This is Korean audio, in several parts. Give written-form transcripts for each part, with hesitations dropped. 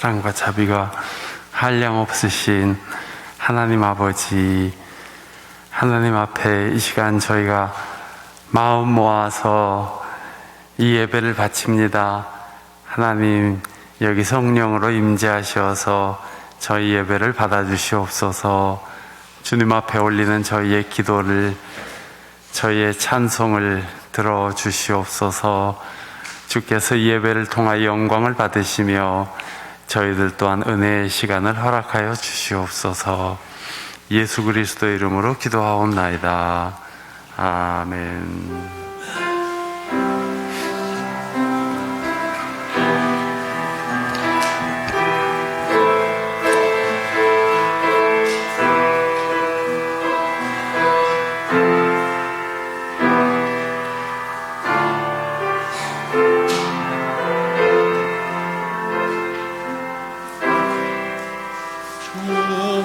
사랑과 자비가 한량없으신 하나님 아버지, 하나님 앞에 이 시간 저희가 마음 모아서 이 예배를 바칩니다. 하나님, 여기 성령으로 임재하셔서 저희 예배를 받아주시옵소서. 주님 앞에 올리는 저희의 기도를, 저희의 찬송을 들어주시옵소서. 주께서 이 예배를 통하여 영광을 받으시며 저희들 또한 은혜의 시간을 허락하여 주시옵소서. 예수 그리스도의 이름으로 기도하옵나이다. 아멘.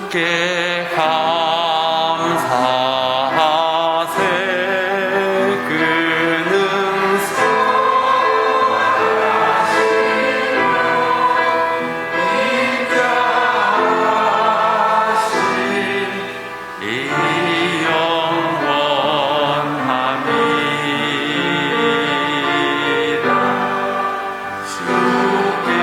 주께 감사하세. 그는 선하시며 인자하신 이 영원함이다. 주께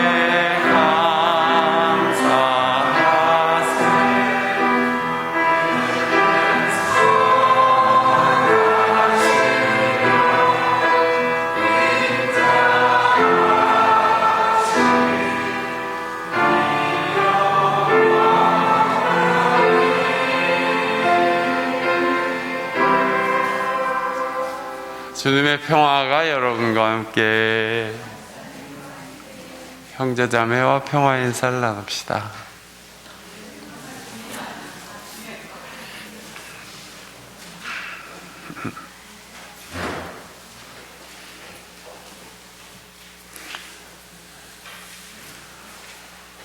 주님의 평화가 여러분과 함께. 형제자매와 평화 인사를 나눕시다.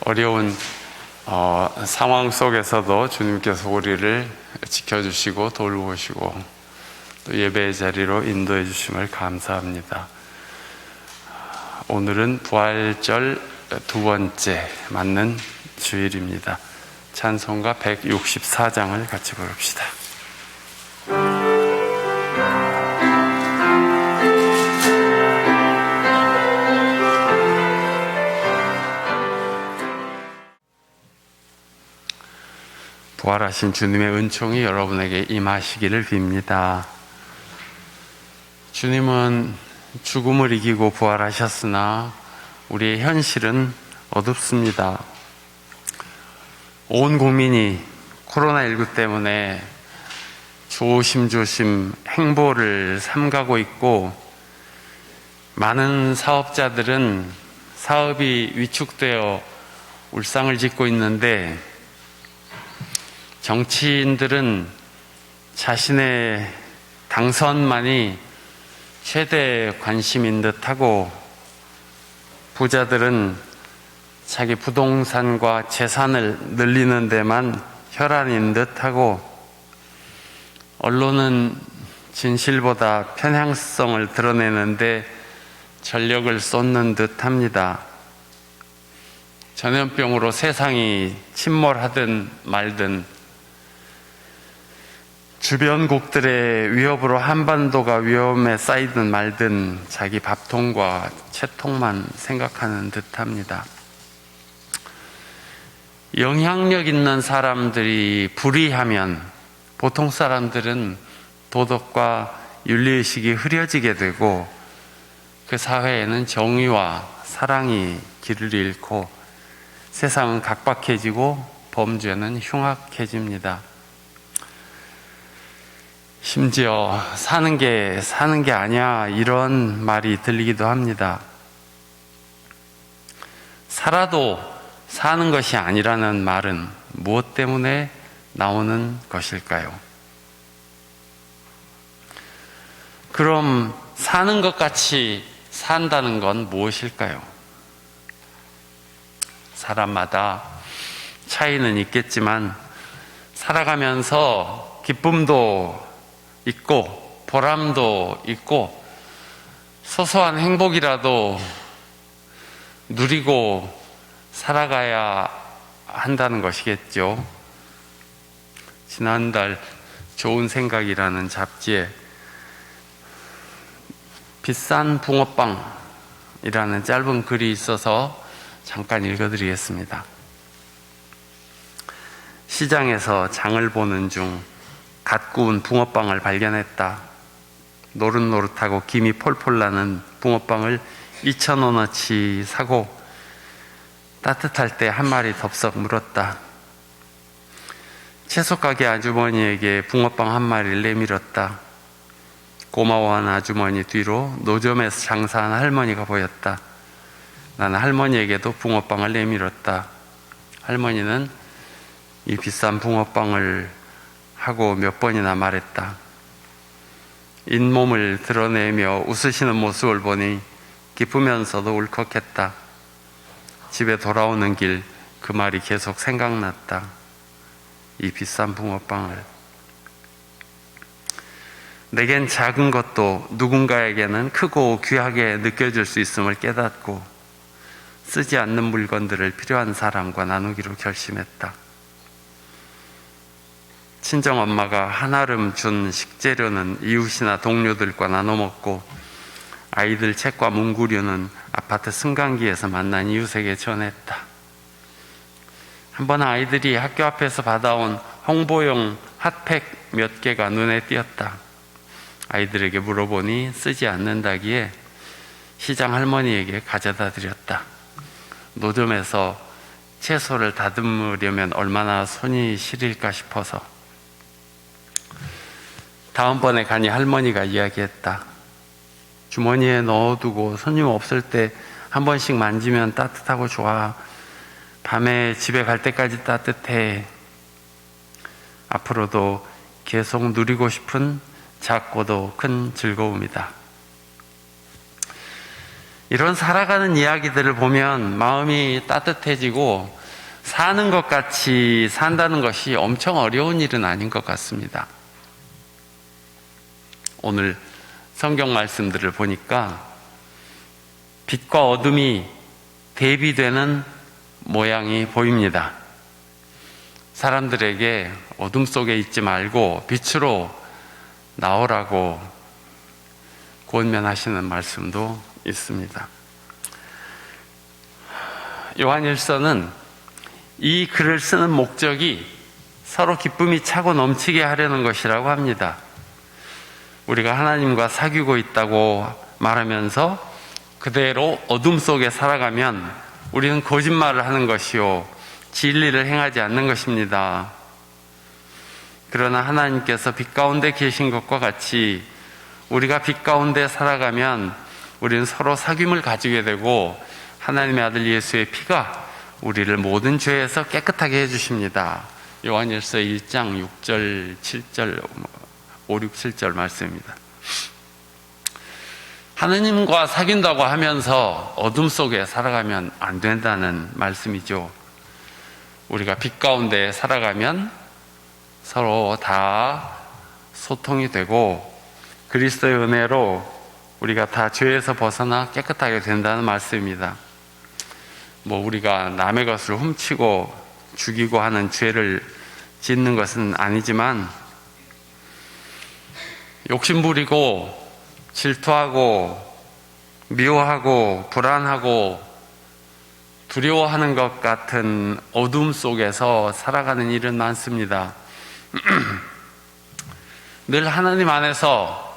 어려운 상황 속에서도 주님께서 우리를 지켜주시고 돌보시고 또 예배의 자리로 인도해 주심을 감사합니다. 오늘은 부활절 두 번째 맞는 주일입니다. 찬송가 164장을 같이 부릅시다. 부활하신 주님의 은총이 여러분에게 임하시기를 빕니다. 주님은 죽음을 이기고 부활하셨으나 우리의 현실은 어둡습니다. 온 국민이 코로나19 때문에 조심조심 행보를 삼가고 있고, 많은 사업자들은 사업이 위축되어 울상을 짓고 있는데, 정치인들은 자신의 당선만이 최대 관심인 듯하고, 부자들은 자기 부동산과 재산을 늘리는 데만 혈안인 듯하고, 언론은 진실보다 편향성을 드러내는데 전력을 쏟는 듯합니다. 전염병으로 세상이 침몰하든 말든, 주변국들의 위협으로 한반도가 위험에 쌓이든 말든 자기 밥통과 채통만 생각하는 듯합니다. 영향력 있는 사람들이 불의하면 보통 사람들은 도덕과 윤리의식이 흐려지게 되고, 그 사회에는 정의와 사랑이 길을 잃고 세상은 각박해지고 범죄는 흉악해집니다. 심지어 사는 게 아니야, 이런 말이 들리기도 합니다. 살아도 사는 것이 아니라는 말은 무엇 때문에 나오는 것일까요? 그럼 사는 것 같이 산다는 건 무엇일까요? 사람마다 차이는 있겠지만 살아가면서 기쁨도 있고 보람도 있고 소소한 행복이라도 누리고 살아가야 한다는 것이겠죠. 지난달 좋은 생각이라는 잡지에 비싼 붕어빵이라는 짧은 글이 있어서 잠깐 읽어드리겠습니다. 시장에서 장을 보는 중 갓 구운 붕어빵을 발견했다. 노릇노릇하고 김이 폴폴 나는 붕어빵을 2,000원어치 사고 따뜻할 때 한 마리 덥석 물었다. 채소가게 아주머니에게 붕어빵 한 마리를 내밀었다. 고마워한 아주머니 뒤로 노점에서 장사하는 할머니가 보였다. 나는 할머니에게도 붕어빵을 내밀었다. 할머니는 이 비싼 붕어빵을 하고 몇 번이나 말했다. 잇몸을 드러내며 웃으시는 모습을 보니 기쁘면서도 울컥했다. 집에 돌아오는 길 그 말이 계속 생각났다. 이 비싼 붕어빵을. 내겐 작은 것도 누군가에게는 크고 귀하게 느껴질 수 있음을 깨닫고 쓰지 않는 물건들을 필요한 사람과 나누기로 결심했다. 친정엄마가 한아름 준 식재료는 이웃이나 동료들과 나눠 먹고 아이들 책과 문구류는 아파트 승강기에서 만난 이웃에게 전했다. 한번 아이들이 학교 앞에서 받아온 홍보용 핫팩 몇 개가 눈에 띄었다. 아이들에게 물어보니 쓰지 않는다기에 시장 할머니에게 가져다 드렸다. 노점에서 채소를 다듬으려면 얼마나 손이 시릴까 싶어서. 다음번에 가니 할머니가 이야기했다. 주머니에 넣어두고 손님 없을 때 한 번씩 만지면 따뜻하고 좋아. 밤에 집에 갈 때까지 따뜻해. 앞으로도 계속 누리고 싶은 작고도 큰 즐거움이다. 이런 살아가는 이야기들을 보면 마음이 따뜻해지고 사는 것 같이 산다는 것이 엄청 어려운 일은 아닌 것 같습니다. 오늘 성경 말씀들을 보니까 빛과 어둠이 대비되는 모양이 보입니다. 사람들에게 어둠 속에 있지 말고 빛으로 나오라고 권면하시는 말씀도 있습니다. 요한일서는 이 글을 쓰는 목적이 서로 기쁨이 차고 넘치게 하려는 것이라고 합니다. 우리가 하나님과 사귀고 있다고 말하면서 그대로 어둠 속에 살아가면 우리는 거짓말을 하는 것이요 진리를 행하지 않는 것입니다. 그러나 하나님께서 빛 가운데 계신 것과 같이 우리가 빛 가운데 살아가면 우리는 서로 사귐을 가지게 되고 하나님의 아들 예수의 피가 우리를 모든 죄에서 깨끗하게 해주십니다. 요한일서 1장 6절 7절 5, 6, 7절 말씀입니다. 하느님과 사귄다고 하면서 어둠 속에 살아가면 안 된다는 말씀이죠. 우리가 빛 가운데 살아가면 서로 다 소통이 되고 그리스도의 은혜로 우리가 다 죄에서 벗어나 깨끗하게 된다는 말씀입니다. 우리가 남의 것을 훔치고 죽이고 하는 죄를 짓는 것은 아니지만 욕심부리고 질투하고 미워하고 불안하고 두려워하는 것 같은 어둠 속에서 살아가는 일은 많습니다. 늘 하나님 안에서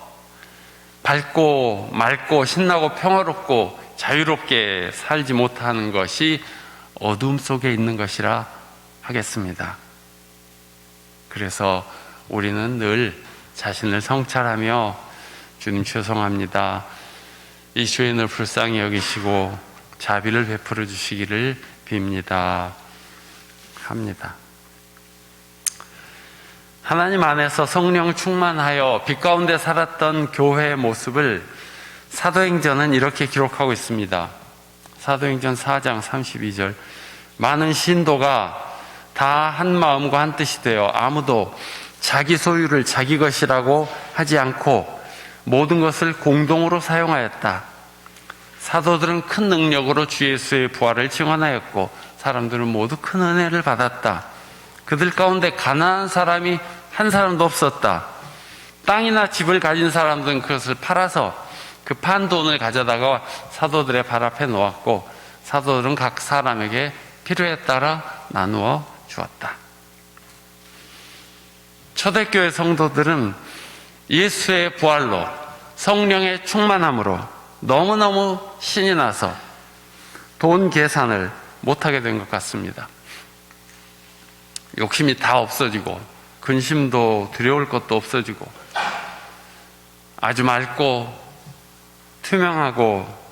밝고 맑고 신나고 평화롭고 자유롭게 살지 못하는 것이 어둠 속에 있는 것이라 하겠습니다. 그래서 우리는 늘 자신을 성찰하며 주님 죄송합니다. 이 주인을 불쌍히 여기시고 자비를 베풀어 주시기를 빕니다. 합니다. 하나님 안에서 성령 충만하여 빛 가운데 살았던 교회의 모습을 사도행전은 이렇게 기록하고 있습니다. 사도행전 4장 32절 많은 신도가 다 한 마음과 한 뜻이 되어 아무도 자기 소유를 자기 것이라고 하지 않고 모든 것을 공동으로 사용하였다. 사도들은 큰 능력으로 주 예수의 부활을 증언하였고 사람들은 모두 큰 은혜를 받았다. 그들 가운데 가난한 사람이 한 사람도 없었다. 땅이나 집을 가진 사람들은 그것을 팔아서 그 판 돈을 가져다가 사도들의 발 앞에 놓았고, 사도들은 각 사람에게 필요에 따라 나누어 주었다. 초대교회 성도들은 예수의 부활로, 성령의 충만함으로 너무너무 신이 나서 돈 계산을 못하게 된 것 같습니다. 욕심이 다 없어지고 근심도 두려울 것도 없어지고 아주 맑고 투명하고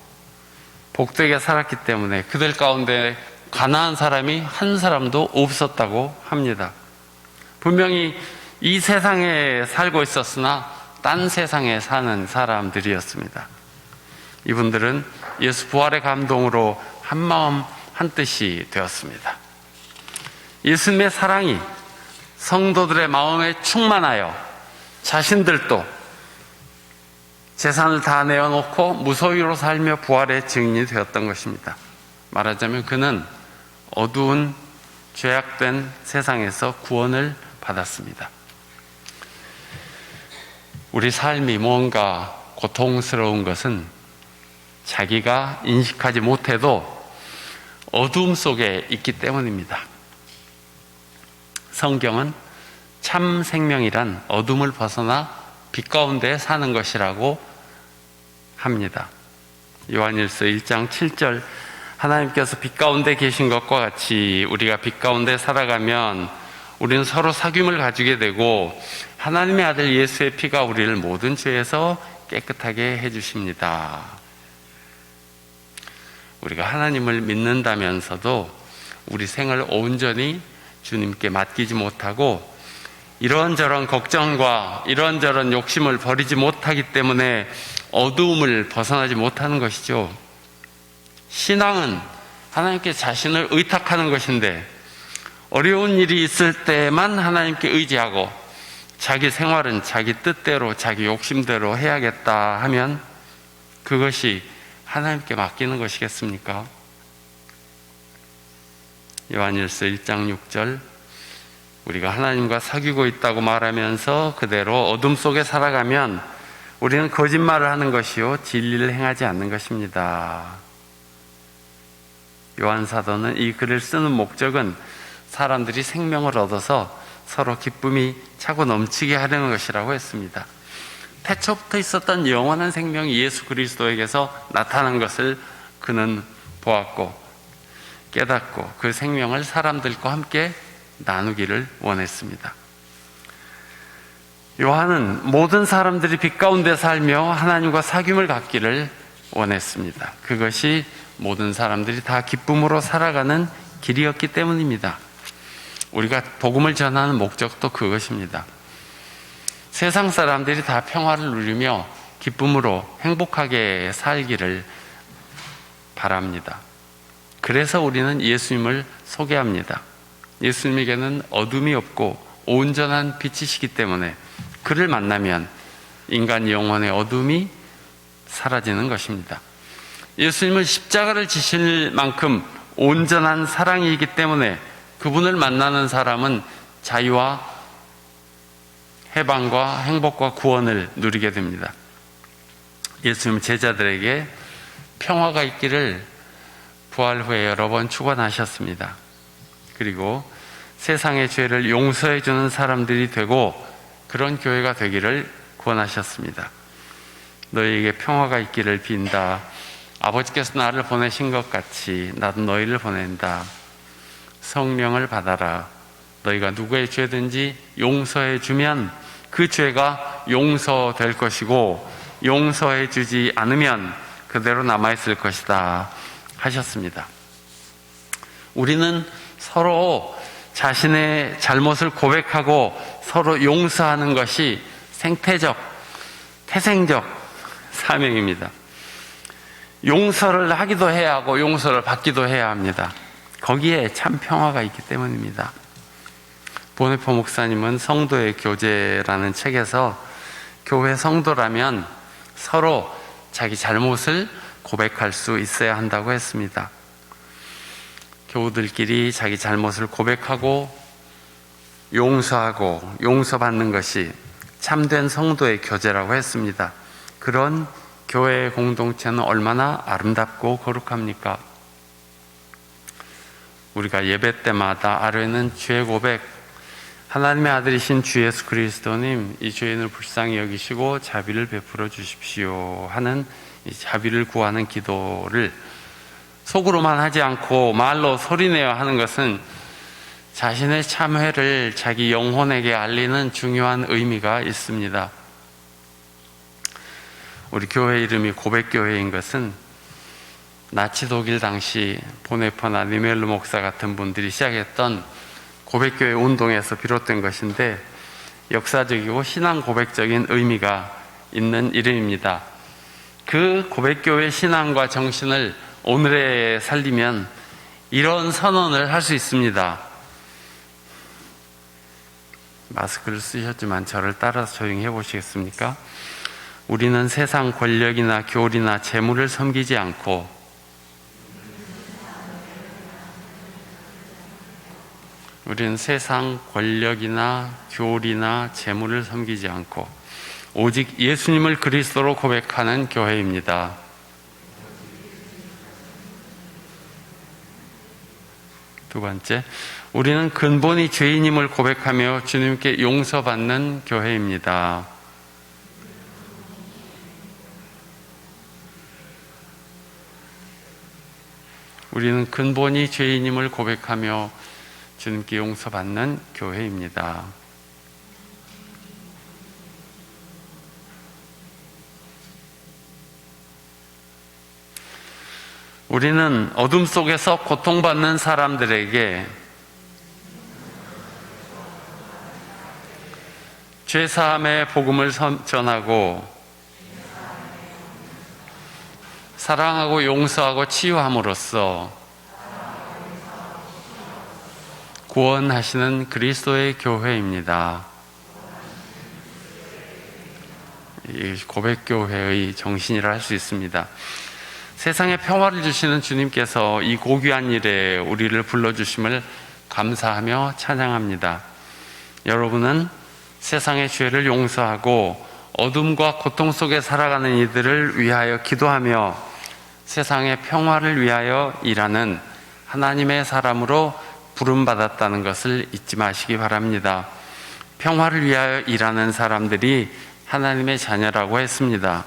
복되게 살았기 때문에 그들 가운데 가난한 사람이 한 사람도 없었다고 합니다. 분명히 이 세상에 살고 있었으나 딴 세상에 사는 사람들이었습니다. 이분들은 예수 부활의 감동으로 한마음 한뜻이 되었습니다. 예수님의 사랑이 성도들의 마음에 충만하여 자신들도 재산을 다 내어놓고 무소유로 살며 부활의 증인이 되었던 것입니다. 말하자면 그는 어두운 죄악된 세상에서 구원을 받았습니다. 우리 삶이 뭔가 고통스러운 것은 자기가 인식하지 못해도 어두움 속에 있기 때문입니다. 성경은 참 생명이란 어둠을 벗어나 빛 가운데 사는 것이라고 합니다. 요한일서 1장 7절, 하나님께서 빛 가운데 계신 것과 같이 우리가 빛 가운데 살아가면 우리는 서로 사귐을 가지게 되고 하나님의 아들 예수의 피가 우리를 모든 죄에서 깨끗하게 해주십니다. 우리가 하나님을 믿는다면서도 우리 생을 온전히 주님께 맡기지 못하고 이런저런 걱정과 이런저런 욕심을 버리지 못하기 때문에 어두움을 벗어나지 못하는 것이죠. 신앙은 하나님께 자신을 의탁하는 것인데 어려운 일이 있을 때만 하나님께 의지하고 자기 생활은 자기 뜻대로 자기 욕심대로 해야겠다 하면 그것이 하나님께 맡기는 것이겠습니까? 요한일서 1장 6절, 우리가 하나님과 사귀고 있다고 말하면서 그대로 어둠 속에 살아가면 우리는 거짓말을 하는 것이요 진리를 행하지 않는 것입니다. 요한 사도는 이 글을 쓰는 목적은 사람들이 생명을 얻어서 서로 기쁨이 차고 넘치게 하려는 것이라고 했습니다. 태초부터 있었던 영원한 생명이 예수 그리스도에게서 나타난 것을 그는 보았고 깨닫고 그 생명을 사람들과 함께 나누기를 원했습니다. 요한은 모든 사람들이 빛 가운데 살며 하나님과 사귐을 갖기를 원했습니다. 그것이 모든 사람들이 다 기쁨으로 살아가는 길이었기 때문입니다. 우리가 복음을 전하는 목적도 그것입니다. 세상 사람들이 다 평화를 누리며 기쁨으로 행복하게 살기를 바랍니다. 그래서 우리는 예수님을 소개합니다. 예수님에게는 어둠이 없고 온전한 빛이시기 때문에 그를 만나면 인간 영혼의 어둠이 사라지는 것입니다. 예수님은 십자가를 지실 만큼 온전한 사랑이기 때문에 그분을 만나는 사람은 자유와 해방과 행복과 구원을 누리게 됩니다. 예수님은 제자들에게 평화가 있기를 부활 후에 여러 번 축원하셨습니다. 그리고 세상의 죄를 용서해 주는 사람들이 되고 그런 교회가 되기를 권하셨습니다. 너희에게 평화가 있기를 빈다. 아버지께서 나를 보내신 것 같이 나도 너희를 보낸다. 성령을 받아라. 너희가 누구의 죄든지 용서해 주면 그 죄가 용서될 것이고 용서해 주지 않으면 그대로 남아있을 것이다 하셨습니다. 우리는 서로 자신의 잘못을 고백하고 서로 용서하는 것이 생태적, 태생적 사명입니다. 용서를 하기도 해야 하고 용서를 받기도 해야 합니다. 거기에 참 평화가 있기 때문입니다. 보네포 목사님은 성도의 교제라는 책에서 교회 성도라면 서로 자기 잘못을 고백할 수 있어야 한다고 했습니다. 교우들끼리 자기 잘못을 고백하고 용서하고 용서받는 것이 참된 성도의 교제라고 했습니다. 그런 교회의 공동체는 얼마나 아름답고 거룩합니까? 우리가 예배 때마다 아뢰는 죄 고백, 하나님의 아들이신 주 예수 그리스도님, 이 죄인을 불쌍히 여기시고 자비를 베풀어 주십시오 하는 이 자비를 구하는 기도를 속으로만 하지 않고 말로 소리내어 하는 것은 자신의 참회를 자기 영혼에게 알리는 중요한 의미가 있습니다. 우리 교회 이름이 고백교회인 것은 나치 독일 당시 보네퍼나 니멜르 목사 같은 분들이 시작했던 고백교회 운동에서 비롯된 것인데 역사적이고 신앙 고백적인 의미가 있는 이름입니다. 그 고백교회 신앙과 정신을 오늘에 살리면 이런 선언을 할 수 있습니다. 마스크를 쓰셨지만 저를 따라서 조용히 해보시겠습니까? 우리는 세상 권력이나 교리나 재물을 섬기지 않고 우리는 세상 권력이나 교리나 재물을 섬기지 않고 오직 예수님을 그리스도로 고백하는 교회입니다. 두 번째, 우리는 근본이 죄인임을 고백하며 주님께 용서받는 교회입니다. 우리는 근본이 죄인임을 고백하며 주님께 용서받는 교회입니다. 우리는 어둠 속에서 고통받는 사람들에게 죄사함의 복음을 전하고 사랑하고 용서하고 치유함으로써 구원하시는 그리스도의 교회입니다. 이 고백교회의 정신이라 할 수 있습니다. 세상에 평화를 주시는 주님께서 이 고귀한 일에 우리를 불러주심을 감사하며 찬양합니다. 여러분은 세상의 죄를 용서하고 어둠과 고통 속에 살아가는 이들을 위하여 기도하며 세상의 평화를 위하여 일하는 하나님의 사람으로 부름받았다는 것을 잊지 마시기 바랍니다. 평화를 위하여 일하는 사람들이 하나님의 자녀라고 했습니다.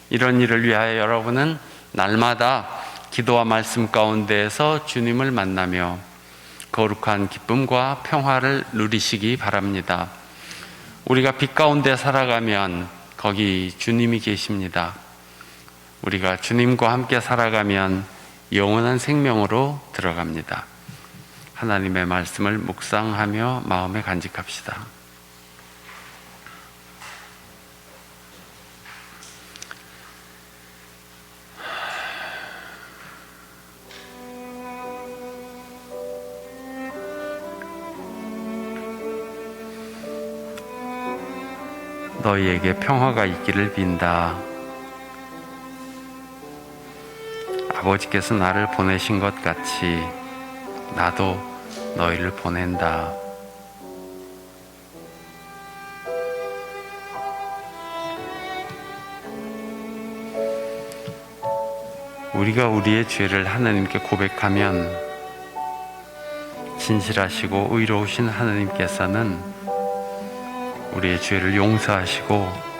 이런 일을 위하여 여러분은 날마다 기도와 말씀 가운데에서 주님을 만나며 거룩한 기쁨과 평화를 누리시기 바랍니다. 우리가 빛 가운데 살아가면 거기 주님이 계십니다. 우리가 주님과 함께 살아가면 영원한 생명으로 들어갑니다. 하나님의 말씀을 묵상하며 마음에 간직합시다. 너희에게 평화가 있기를 빈다. 아버지께서 나를 보내신 것 같이 나도 너희를 보낸다. 우리가 우리의 죄를 하나님께 고백하면 진실하시고 의로우신 하나님께서는 우리의 죄를 용서하시고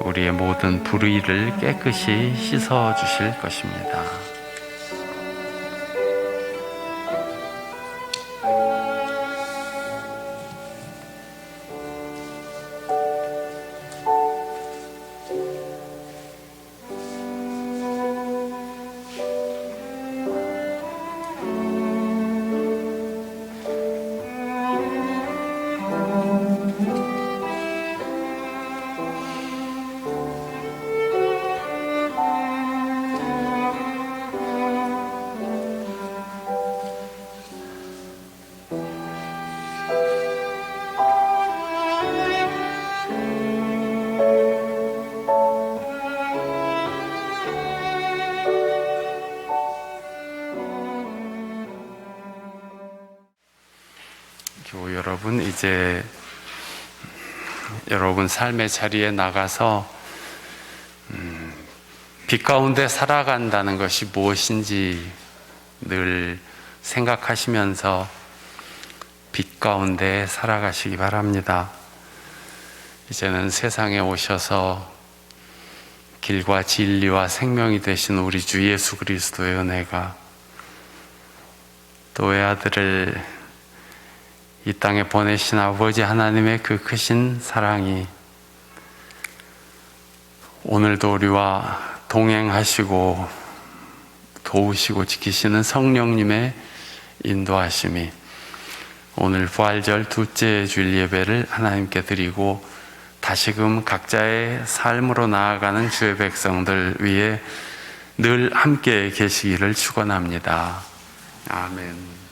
우리의 모든 불의를 깨끗이 씻어 주실 것입니다. 여러분, 이제 여러분 삶의 자리에 나가서 빛 가운데 살아간다는 것이 무엇인지 늘 생각하시면서 빛 가운데 살아가시기 바랍니다. 이제는 세상에 오셔서 길과 진리와 생명이 되신 우리 주 예수 그리스도의 은혜가, 또 외아들을 이 땅에 보내신 아버지 하나님의 그 크신 사랑이 오늘도 우리와 동행하시고 도우시고 지키시는 성령님의 인도하심이 오늘 부활절 둘째 주일 예배를 하나님께 드리고 다시금 각자의 삶으로 나아가는 주의 백성들 위해 늘 함께 계시기를 축원합니다. 아멘.